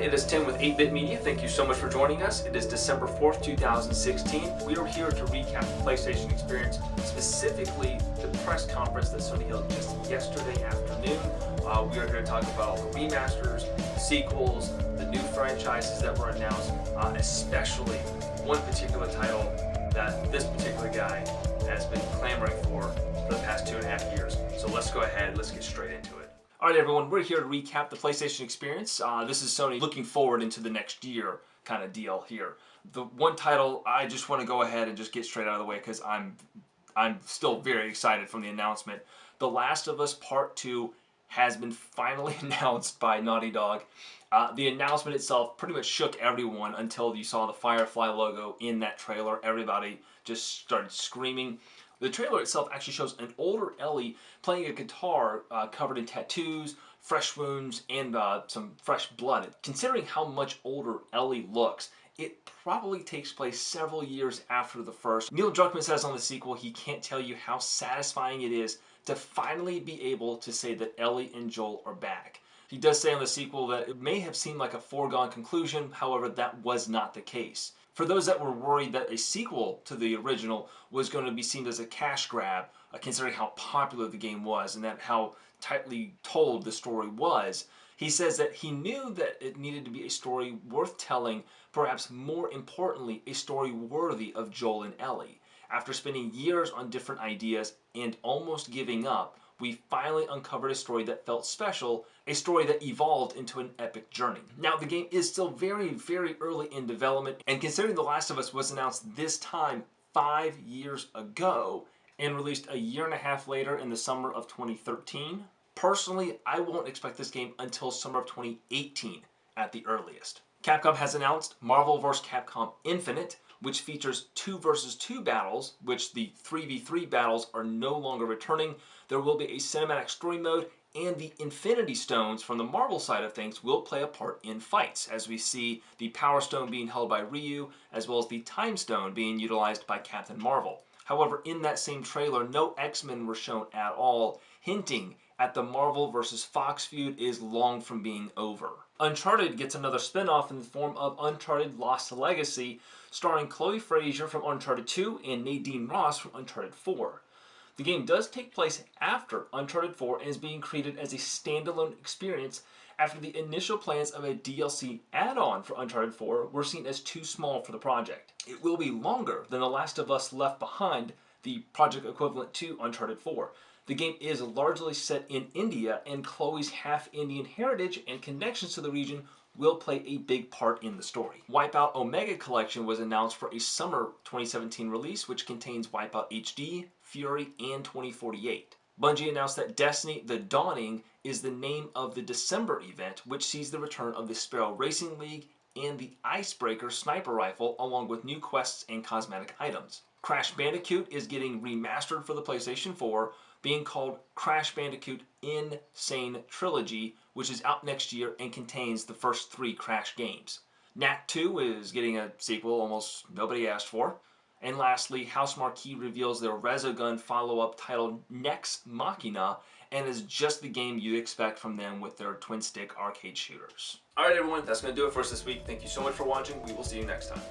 it is Tim with 8-Bit Media. Thank you so much for joining us. It is December 4th, 2016. We are here to recap the PlayStation Experience, specifically the press conference that Sony held just yesterday afternoon. We are here to talk about all the remasters, the sequels, the new franchises that were announced, especially one particular title that this particular guy has been clamoring for the past 2.5 years. So let's go ahead, let's get straight into it. Alright everyone, we're here to recap the PlayStation Experience. This is Sony looking forward into the next year kind of deal here. The one title I just want to go ahead and just get straight out of the way because I'm still very excited from the announcement. The Last of Us Part 2 has been finally announced by Naughty Dog. The announcement itself pretty much shook everyone until you saw the Firefly logo in that trailer. Everybody just started screaming. The trailer itself actually shows an older Ellie playing a guitar covered in tattoos, fresh wounds, and some fresh blood. Considering how much older Ellie looks, it probably takes place several years after the first. Neil Druckmann says on the sequel he can't tell you how satisfying it is to finally be able to say that Ellie and Joel are back. He does say on the sequel that it may have seemed like a foregone conclusion, however that was not the case. For those that were worried that a sequel to the original was going to be seen as a cash grab, considering how popular the game was and that how tightly told the story was, he says that he knew that it needed to be a story worth telling, perhaps more importantly, a story worthy of Joel and Ellie. After spending years on different ideas and almost giving up, we finally uncovered a story that felt special, a story that evolved into an epic journey. Now, the game is still very, very early in development, and considering The Last of Us was announced this time 5 years ago and released a year and a half later in the summer of 2013, personally, I won't expect this game until summer of 2018 at the earliest. Capcom has announced Marvel vs. Capcom Infinite, which features 2 versus 2 battles, which the 3v3 battles are no longer returning. There will be a cinematic story mode, and the Infinity Stones from the Marvel side of things will play a part in fights, as we see the Power Stone being held by Ryu, as well as the Time Stone being utilized by Captain Marvel. However, in that same trailer, no X-Men were shown at all, hinting at the Marvel vs. Fox feud is long from being over. Uncharted gets another spin-off in the form of Uncharted Lost Legacy, starring Chloe Frazier from Uncharted 2 and Nadine Ross from Uncharted 4. The game does take place after Uncharted 4 and is being created as a standalone experience after the initial plans of a DLC add-on for Uncharted 4 were seen as too small for the project. It will be longer than The Last of Us Left Behind, the project equivalent to Uncharted 4. The game is largely set in India, and Chloe's half-Indian heritage and connections to the region will play a big part in the story. WipEout Omega Collection was announced for a summer 2017 release, which contains WipEout HD, Fury, and 2048. Bungie announced that Destiny: The Dawning is the name of the December event, which sees the return of the Sparrow Racing League and the Icebreaker sniper rifle, along with new quests and cosmetic items. Crash Bandicoot is getting remastered for the PlayStation 4, being called Crash Bandicoot Sane Trilogy, which is out next year and contains the first 3 Crash games. Knack 2 is getting a sequel almost nobody asked for. And lastly, House Marquee reveals their Resogun follow-up titled Nex Machina, and is just the game you'd expect from them with their twin-stick arcade shooters. Alright everyone, that's going to do it for us this week. Thank you so much for watching. We will see you next time.